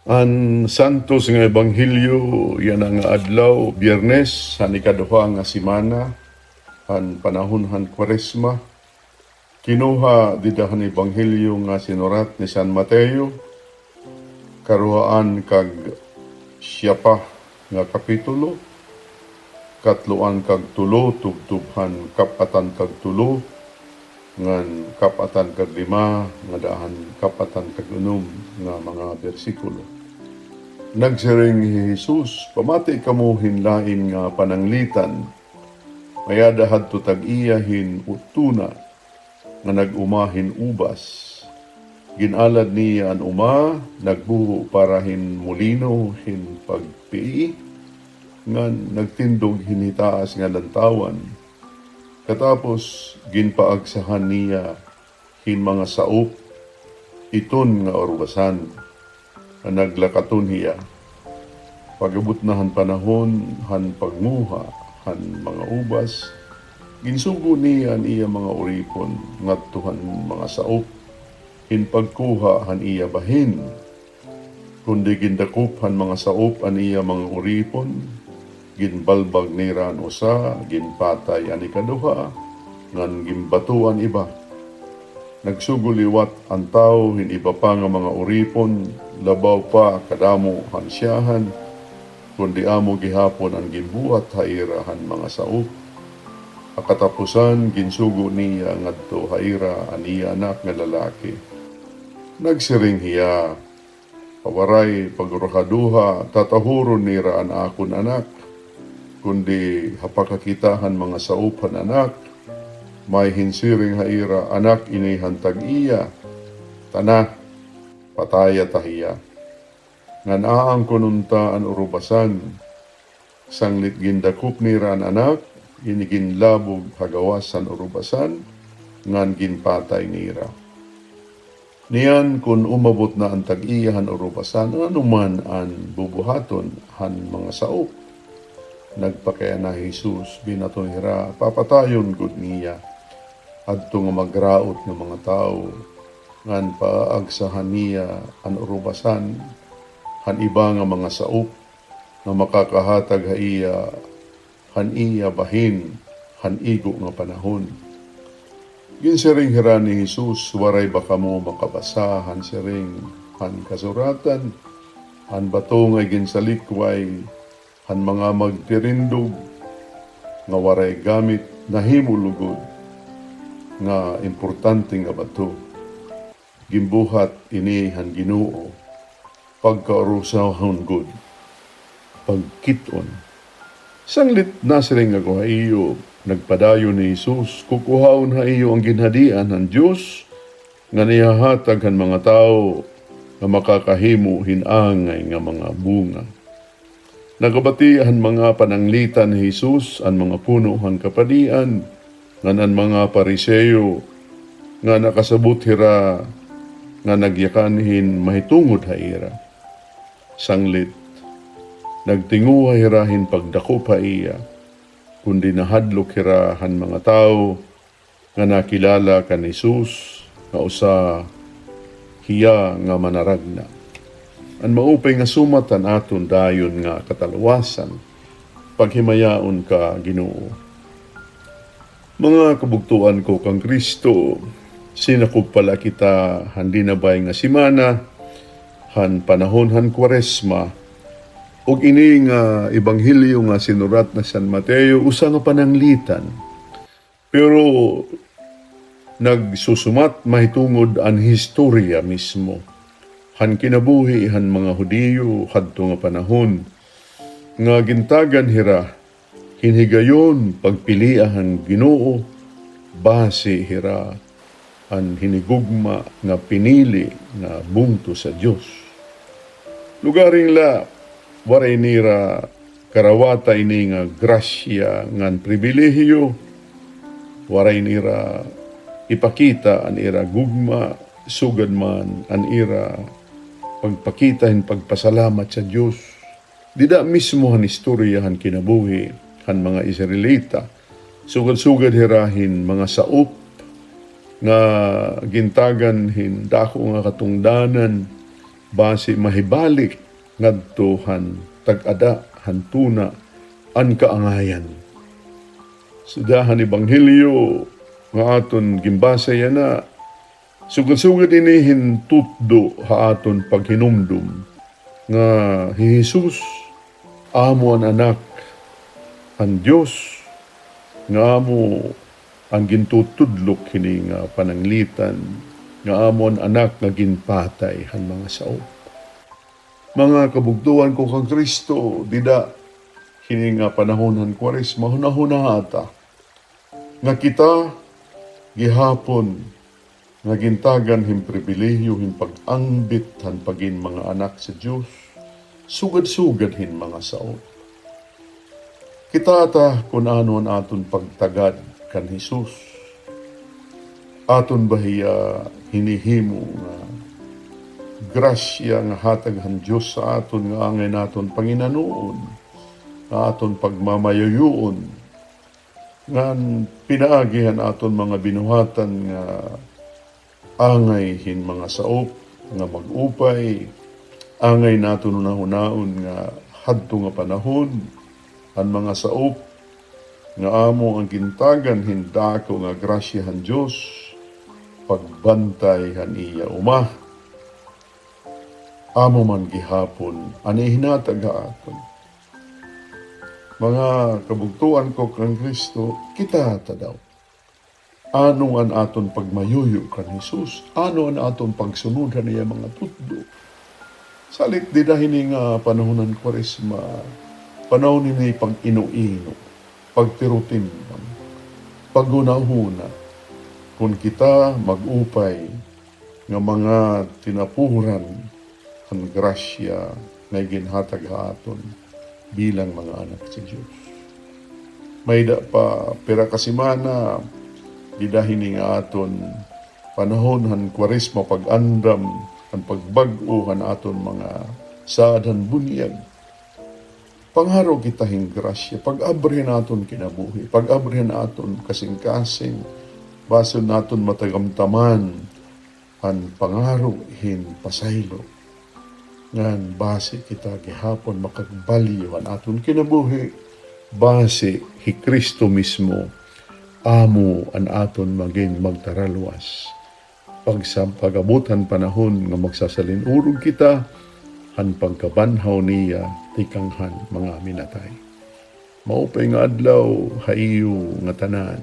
Ang santos nga ebanghelyo yan ang adlaw Biyernes sa ikaduha nga semana han panahon han Kwaresma. Kinuha didahan ebanghelyo nga sinurat ni San Mateo karuhaan kag siyapa nga kapitulo katluan kag tulo tubtubhan kapatan kag tulo ngan kapatan kag lima nga dahan kapatan kag unom nga mga bersikulo. Nagsiring ni Jesus, pamati kamo hinlain nga pananglitan, mayada hadto tag-iyahin utuna nga nag-umahin ubas. Ginalad niya ang uma, nagbuho para hin molino hin pagpii, ngan nagtindog hinitaas nga lantawan. Katapos ginpaagsahan niya hin mga saop, iton nga orbasan, nga naglakaton hiya. Pagabot na han panahon, han pagmuha, han mga ubas, ginsugo niya ang iya mga uripon, ngadtuhan mga saop, hin pagkuha han iya bahin, kundi gindakup han mga saop an iya mga uripon, ginbalbag nira an usa, ginpatay an ikaduha, ngan gimbatuan iba. Nagsuguliwat ang tao, hin iba pa nga mga uripon, labaw pa kadamo han siyahan, kundi amo gihapon ang ginbuhat haira han mga saop. Akatapusan, ginsugo niya ngadto haira an iya anak nga lalaki. Nagsiring hiya, pawaray pagurahaduha, tatahuron nira an akon anak, kundi hapakakitahan mga saop han anak, may hinsiring haira anak inihantag iya, tanah, pataya tahiya. Ngan aang kununta an urubasan, sanglit gindakup nira an anak, iniginlabog hagawasan urubasan, ngan ginpatay nira. Niyan kun umabot na ang tag-iyahan urubasan, anuman ang bubuhaton han mga saop. Nagpakaya na Jesus, binaton hira, papatayon gud niya. Adto nga magraot ng mga tao, ngan paagsahan niya ang urubasan, han iba nga mga saop, nga makakahatag haiya, han iya bahin, han igo nga panahon. Ginsiring hira ni Jesus, waray baka mo makabasa, han siring, han kasuratan, han bato nga ginsalikway, han mga magtirindog, nga waray gamit, nahimulugod, nga importante nga bato. Gimbuhat ini han Ginoo, pagkaurusahon gud, pagkiton. Sanglit na siring nga kuhaiyo, nagpadayo ni Jesus, kukuhaon ha iyo ang ginhadian ng Diyos, nga nihahatag han mga tao, nga makakahimo hinangay nga mga bunga. Nagabati han mga pananglitan ni Jesus, ang mga puno han kapadian, nga ang mga pariseyo, nga nakasabot hira, nga nagyakanhin mahitungod haira. Sanglit, nagtinguha hirahin pagdako pa iya, kundi nahadlok hirahan mga tao, nga nakilala kan Jesus, nga usa hiya nga manaragna. Ang maupay nga sumatan aton dayon nga katalawasan, paghimayaon ka Ginoo. Mga kabugtuan ko kang Kristo, sinakop pala kita handi na bay nga simana, han panahon han Kwaresma, ug ini nga ebanghelyo nga sinurat na San Mateo, usa nga pananglitan. Pero nagsusumat mahitungod ang historya mismo. Han kinabuhi han mga Hudiyo hadto nga panahon, nga gintagan hira, hinhigayon pagpiliahan Ginoo, base hira ang hinigugma nga pinili nga bungto sa Dios. Lugaring la, waray nira karawata ini nga grasya ngan pribilehiyo, waray nira ipakita an ira gugma, sugad man an ira pagpakita hin pagpasalamat sa Dios. Dida mismo han istorya han kinabuhi han mga Israelita, sugad-sugad hirahin mga saop, nga gintagan hin dako nga katungdanan, base mahibalik ngadto tag-ada hantuna an kaangayan. Sudahan ebanghelyo nga aton gimbasa yana, sugad-sugad inihin tutdo ha aton paghinumdum nga Jesus amo an anak ang Dios, nga amo ang gintutudlok kini nga pananglitan, nga amo an anak nga ginpatay han mga sao. Mga kabugtuan ko kang Kristo, dida kini nga panahon han Kwaresma hunahuna ata nga kita gihapon nga gintagan him pribilehyo him pag-angbit han pagin mga anak sa Dios, sugad-sugad hin mga sao. Kita ata kung ano ang aton pagtagad kan Jesus. Aton bahiya hinihimo nga grasya nga hatag han Dios sa aton nga angay naton panginanuon, nga aton pagmamayuyuon, nga pinaagihan aton mga binuhatan nga angay hin mga saop nga mag-upay, angay naton hunahunaon nga hadto nga panahon ang mga saop nga amo ang gintagan hindako nga grasyahan Dios, pagbantay han iya umah, amo man gihapon ani hinatag aton. Mga kabugtuan ko kang Kristo, kita ta daw. Ano ang aton pagmayuyo kan Jesus? Ano ang aton pagsunod niya mga tutdo? Salit di dahil nga panahon ng Kwaresma, panahon ni pag-ino-ino, pagtirutimbang, pagunahuna, kung kita mag-upay nga mga tinapuran ang grasya na ginhatag aton bilang mga anak sa Diyos. May da pa pera kasimana, di dahil nga aton panahon han Kwaresma pag-andam, ang pagbag-o han aton mga saad han bunyag. Pangharo kita hing grasya, pag-abrihan naton kinabuhi, pag-abrihan naton kasing-kasing, baso naton matagamtaman, ang pangaro hin pasaylo. Ngan base kita gihapon makagbaliw ang aton kinabuhi, base hi Kristo mismo, amo ang aton maging magtaralwas. Pagabutan panahon nga magsasalinurog kita, han pagkabanhaw niya, tikanghan mga minatay. Maupay nga adlaw, haiyo nga tanan.